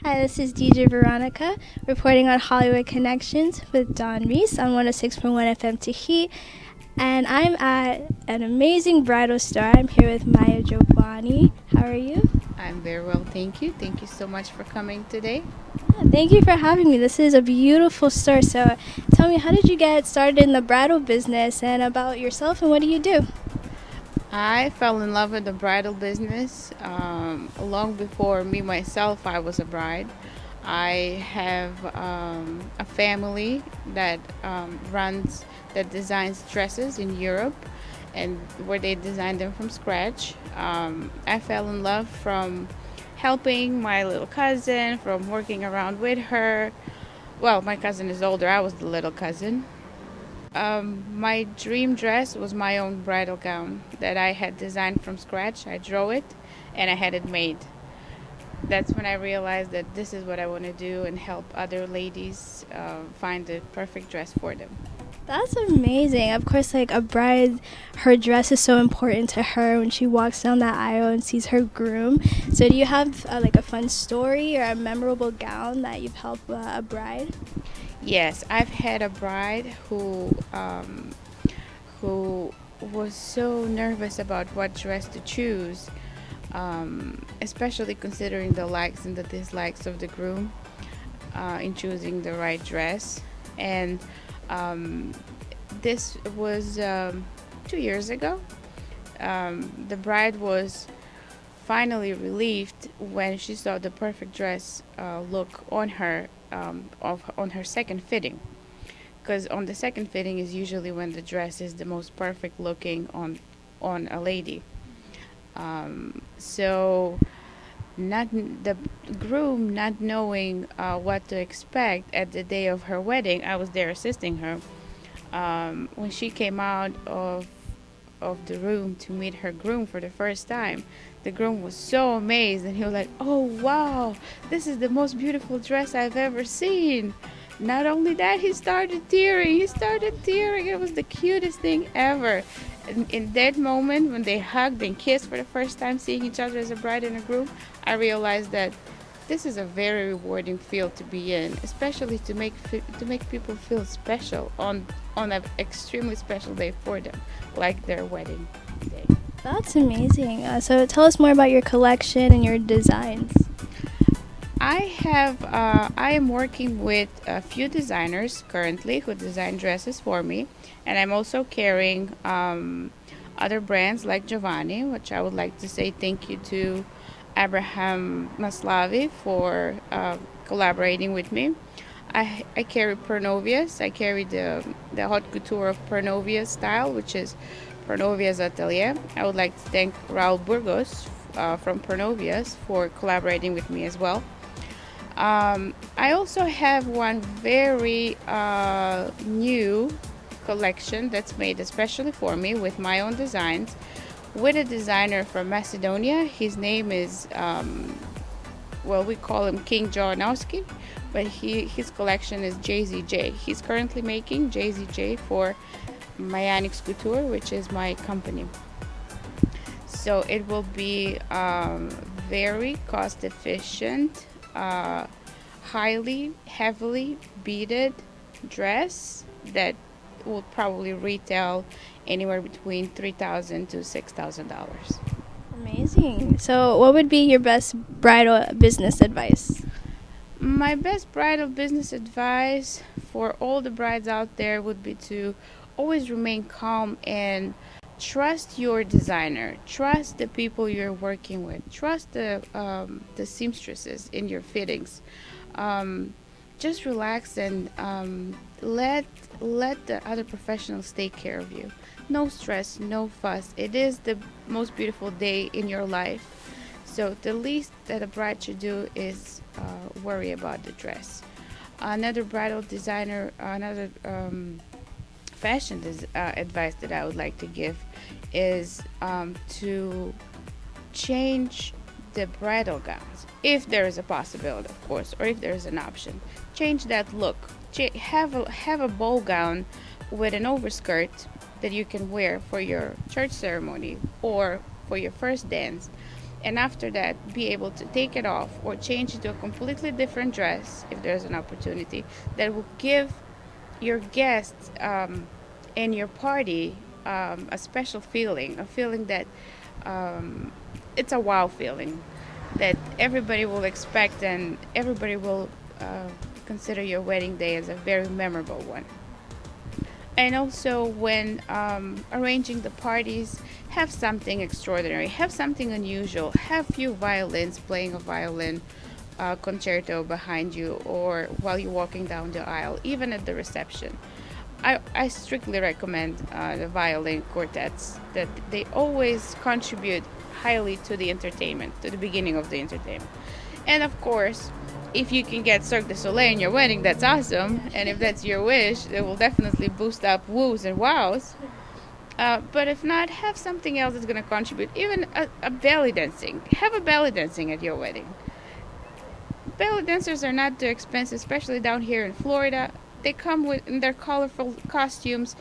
Hi, this is DJ Veronica reporting on Hollywood Connections with Don Reese on 106.1 FM Tahiti. And I'm at an amazing bridal store. I'm here with Maya Giovanni. How are you? I'm very well, thank you. Thank you so much for coming today. Thank you for having me. This is a beautiful store. So tell me, how did you get started in the bridal business and about yourself and what do you do? I fell in love with the bridal business long before me myself. I was a bride. I have a family that that designs dresses in Europe, and where they design them from scratch. I fell in love from helping my little cousin, from working around with her. Well, my cousin is older. I was the little cousin. My dream dress was my own bridal gown that I had designed from scratch. I drew it and I had it made. That's when I realized that this is what I want to do and help other ladies find the perfect dress for them. That's amazing. Of course, like a bride, her dress is so important to her when she walks down that aisle and sees her groom. So, do you have like a fun story or a memorable gown that you've helped a bride? Yes, I've had a bride who was so nervous about what dress to choose, especially considering the likes and the dislikes of the groom in choosing the right dress. And this was 2 years ago. The bride was finally relieved when she saw the perfect dress look on her on her second fitting, because on the second fitting is usually when the dress is the most perfect looking on a lady. So not the groom not knowing what to expect at the day of her wedding, I was there assisting her. When she came out of the room to meet her groom for the first time, the groom was so amazed and he was like, "Oh wow, this is the most beautiful dress I've ever seen." Not only that, he started tearing. It was the cutest thing ever. And in that moment, when they hugged and kissed for the first time, seeing each other as a bride and a groom, I realized that this is a very rewarding field to be in, especially to make people feel special on an extremely special day for them, like their wedding day. That's amazing. So, tell us more about your collection and your designs. I am working with a few designers currently who design dresses for me, and I'm also carrying other brands like Giovanni, which I would like to say thank you to Abraham Maslavi for collaborating with me. I carry Pernovias. I carry the haute couture of Pernovias style, which is Pernovias Atelier. I would like to thank Raul Burgos from Pernovias for collaborating with me as well. I also have one very new collection that's made especially for me with my own designs with a designer from Macedonia. His name is, well, we call him King Yovanosky, but his collection is JZJ. He's currently making JZJ for Myanics Couture, which is my company. So it will be very cost efficient, highly, heavily beaded dress that will probably retail anywhere between $3,000 to $6,000. Amazing. So, what would be your best bridal business advice? My best bridal business advice for all the brides out there would be to always remain calm and trust your designer. Trust the people you're working with. Trust the seamstresses in your fittings. Um, just relax and let the other professionals take care of you. No stress, no fuss. It is the most beautiful day in your life. So the least that a bride should do is worry about the dress. Another bridal designer, another advice that I would like to give is to change the bridal gowns, if there is a possibility, of course, or if there is an option. Change that look. Have a ball gown with an overskirt that you can wear for your church ceremony or for your first dance, and after that be able to take it off or change it to a completely different dress if there's an opportunity that will give your guests and your party a special feeling, a feeling that it's a wow feeling that everybody will expect, and everybody will consider your wedding day as a very memorable one. And also, when arranging the parties, have something extraordinary, have something unusual, have few violins playing a violin concerto behind you, or while you're walking down the aisle, even at the reception. I strictly recommend the violin quartets, that they always contribute highly to the entertainment, to the beginning of the entertainment. And of course, if you can get Cirque du Soleil in your wedding, that's awesome. And if that's your wish, it will definitely boost up woos and wows. But if not, have something else that's going to contribute. Even a belly dancing. Have a belly dancing at your wedding. Belly dancers are not too expensive, especially down here in Florida. They come in their colorful costumes.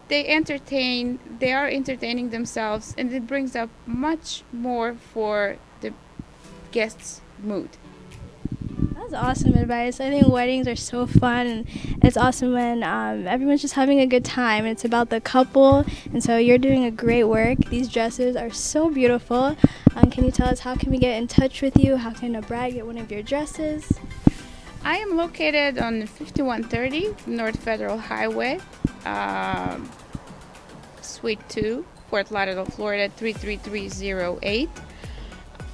They entertain. They are entertaining themselves, and it brings up much more for the guests' mood. That's awesome advice. I think weddings are so fun, and it's awesome when everyone's just having a good time. It's about the couple, and so you're doing a great work. These dresses are so beautiful. Can you tell us, how can we get in touch with you? How can a bride get one of your dresses? I am located on 5130 North Federal Highway, Suite 2, Fort Lauderdale, Florida 33308.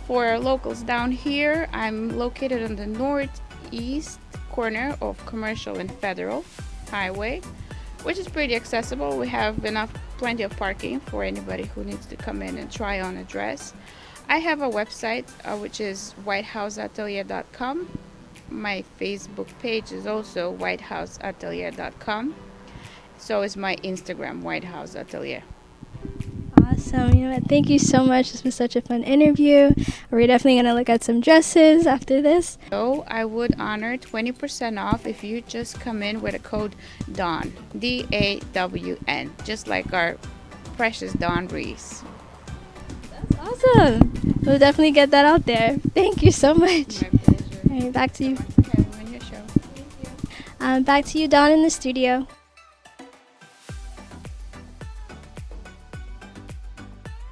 For locals down here, I'm located on the northeast corner of Commercial and Federal Highway, which is pretty accessible. We have plenty of parking for anybody who needs to come in and try on a dress. I have a website, which is whitehouseatelier.com. My Facebook page is also whitehouseatelier.com. So is my Instagram, whitehouseatelier. Awesome. You know what? Thank you so much. This was such a fun interview. We're definitely going to look at some dresses after this. So I would honor 20% off if you just come in with a code DAWN, DAWN, just like our precious Dawn Reese. That's awesome. We'll definitely get that out there. Thank you so much. My pleasure. All right, back to you. Thanks for having me on your show. Back to you, Dawn, in the studio.